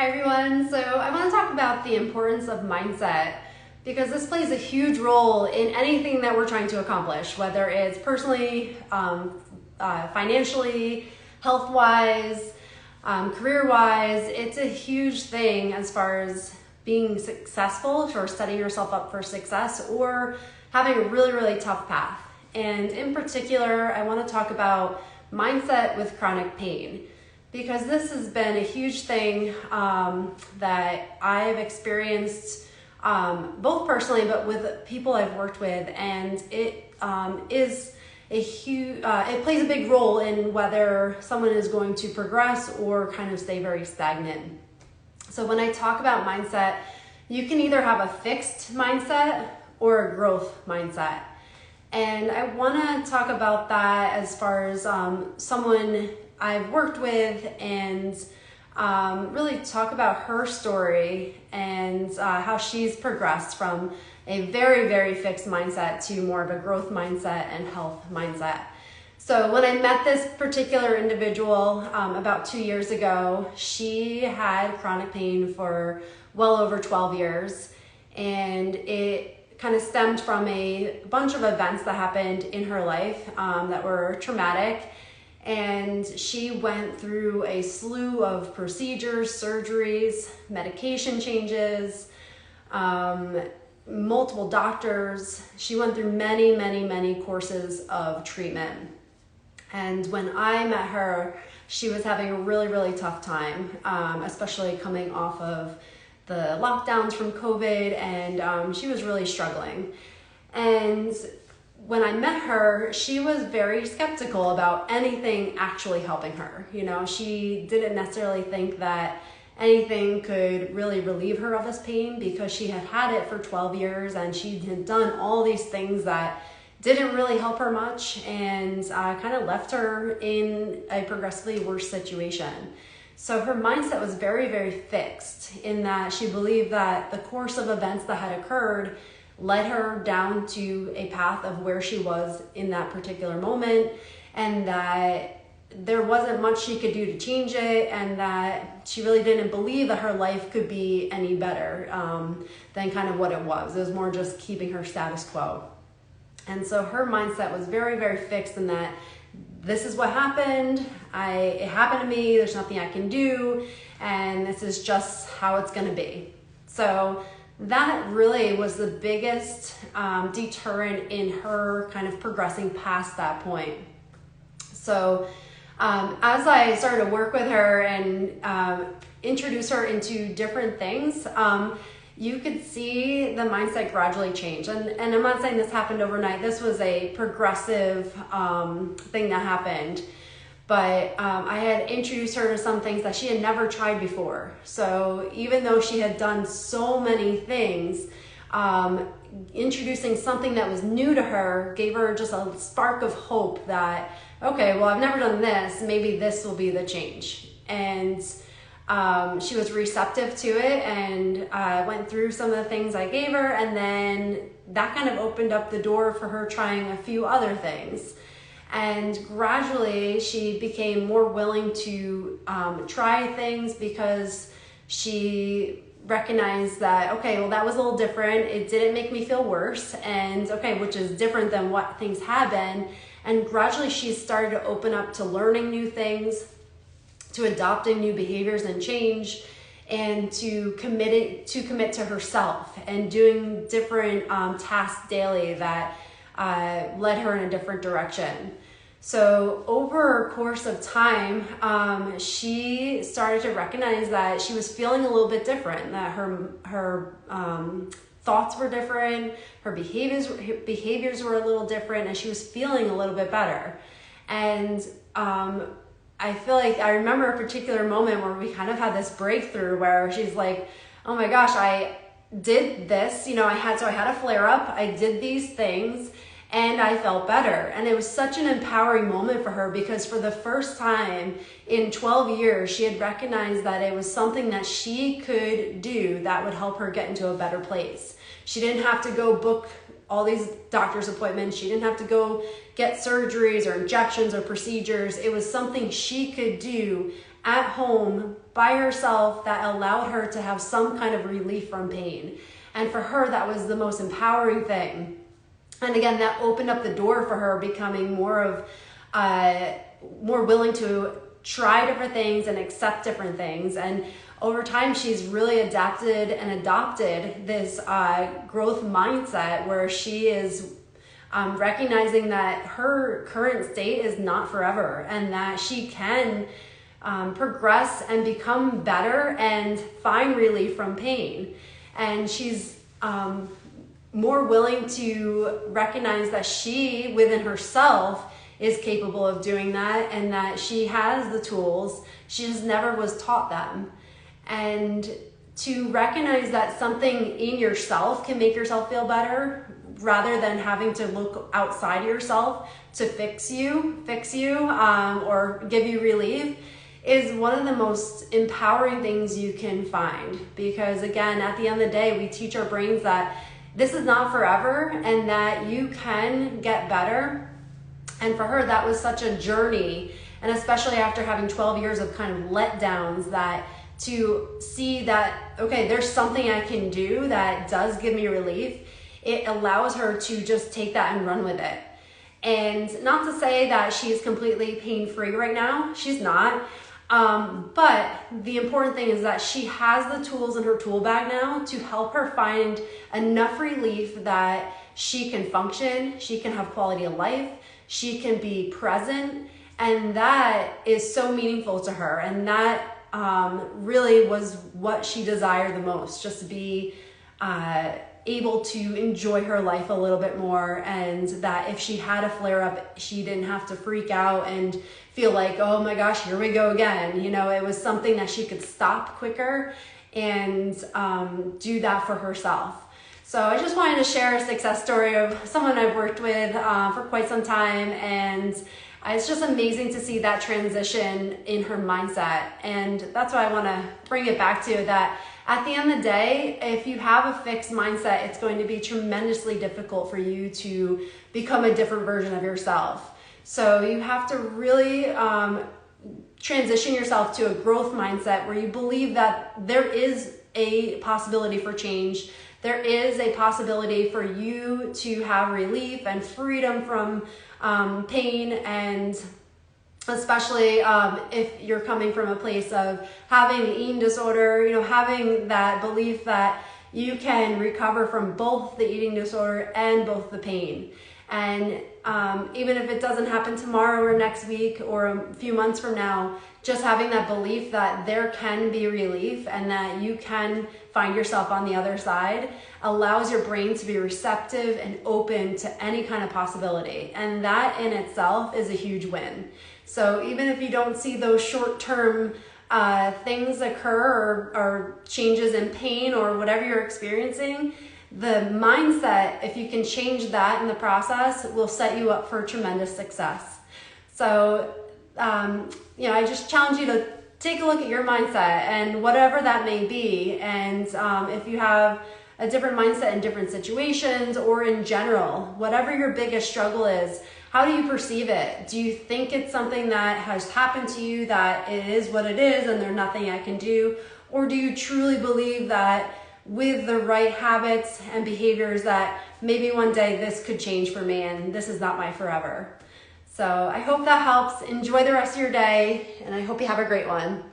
Hi everyone, so I want to talk about the importance of mindset because this plays a huge role in anything that we're trying to accomplish, whether it's personally, financially, health-wise, career-wise. It's a huge thing as far as being successful or setting yourself up for success or having a really tough path. And in particular, I want to talk about mindset with chronic pain, because this has been a huge thing that I've experienced both personally, but with people I've worked with, and it is a huge. It plays a big role in whether someone is going to progress or kind of stay very stagnant. So when I talk about mindset, you can either have a fixed mindset or a growth mindset, and I want to talk about that as far as someone I've worked with, and really talk about her story and how she's progressed from a very fixed mindset to more of a growth mindset and health mindset. So when I met this particular individual about 2 years ago, she had chronic pain for well over 12 years, and it kind of stemmed from a bunch of events that happened in her life that were traumatic. And she went through a slew of procedures, surgeries, medication changes, multiple doctors. She went through many courses of treatment. And when I met her, she was having a really tough time, especially coming off of the lockdowns from COVID, and she was really struggling. And when I met her, she was very skeptical about anything actually helping her. You know, she didn't necessarily think that anything could really relieve her of this pain because she had had it for 12 years and she had done all these things that didn't really help her much, and kind of left her in a progressively worse situation. So her mindset was very fixed in that she believed that the course of events that had occurred led her down to a path of where she was in that particular moment, and that there wasn't much she could do to change it, and that she really didn't believe that her life could be any better than kind of what it was. It was more just keeping her status quo. And so her mindset was very fixed in that this is what happened, it happened to me, there's nothing I can do, and this is just how it's gonna be. So that really was the biggest deterrent in her kind of progressing past that point. So as I started to work with her and introduce her into different things, you could see the mindset gradually change. And I'm not saying this happened overnight. This was a progressive thing that happened. But I had introduced her to some things that she had never tried before. So even though she had done so many things, introducing something that was new to her gave her just a spark of hope that, okay, well, I've never done this, maybe this will be the change. And she was receptive to it, and went through some of the things I gave her, and then that kind of opened up the door for her trying a few other things. And gradually she became more willing to try things because she recognized that, okay, well, that was a little different. It didn't make me feel worse, and okay, which is different than what things have been. And gradually she started to open up to learning new things, to adopting new behaviors and change, and to commit to herself and doing different tasks daily that led her in a different direction. So over a course of time, she started to recognize that she was feeling a little bit different, that her thoughts were different, her behaviors were a little different, and she was feeling a little bit better. And I feel like I remember a particular moment where we kind of had this breakthrough where she's like, oh my gosh, I did this, you know, I had a flare up, I did these things, and I felt better. And it was such an empowering moment for her, because for the first time in 12 years, she had recognized that it was something that she could do that would help her get into a better place. She didn't have to go book all these doctor's appointments. She didn't have to go get surgeries or injections or procedures. It was something she could do at home by herself that allowed her to have some kind of relief from pain. And for her, that was the most empowering thing. And again, that opened up the door for her becoming more willing to try different things and accept different things. And over time, she's really adapted and adopted this growth mindset where she is recognizing that her current state is not forever and that she can progress and become better and find relief from pain. And she's more willing to recognize that she, within herself, is capable of doing that and that she has the tools. She just never was taught them. And to recognize that something in yourself can make yourself feel better rather than having to look outside yourself to fix you or give you relief is one of the most empowering things you can find. Because again, at the end of the day, we teach our brains that this is not forever and that you can get better. And for her, that was such a journey. And especially after having 12 years of kind of letdowns, that to see that, okay, there's something I can do that does give me relief, it allows her to just take that and run with it. And not to say that she's completely pain-free right now, she's not. But the important thing is that she has the tools in her tool bag now to help her find enough relief that she can function, she can have quality of life, she can be present, and that is so meaningful to her. And that really was what she desired the most, just to be able to enjoy her life a little bit more, and that if she had a flare-up, she didn't have to freak out and feel like, oh my gosh, here we go again. You know, it was something that she could stop quicker and do that for herself. So I just wanted to share a success story of someone I've worked with for quite some time, and it's just amazing to see that transition in her mindset. And that's why I want to bring it back to that. At the end of the day, if you have a fixed mindset, it's going to be tremendously difficult for you to become a different version of yourself. So you have to really transition yourself to a growth mindset where you believe that there is a possibility for change. There is a possibility for you to have relief and freedom from pain, and especially if you're coming from a place of having an eating disorder, you know, having that belief that you can recover from both the eating disorder and both the pain. And even if it doesn't happen tomorrow or next week or a few months from now, just having that belief that there can be relief and that you can find yourself on the other side allows your brain to be receptive and open to any kind of possibility. And that in itself is a huge win. So even if you don't see those short-term things occur or changes in pain or whatever you're experiencing, the mindset, if you can change that in the process, will set you up for tremendous success. So, I just challenge you to take a look at your mindset and whatever that may be. And if you have a different mindset in different situations or in general, whatever your biggest struggle is, how do you perceive it? Do you think it's something that has happened to you, that it is what it is and there's nothing I can do? Or do you truly believe that with the right habits and behaviors that maybe one day this could change for me and this is not my forever? So I hope that helps. Enjoy the rest of your day, and I hope you have a great one.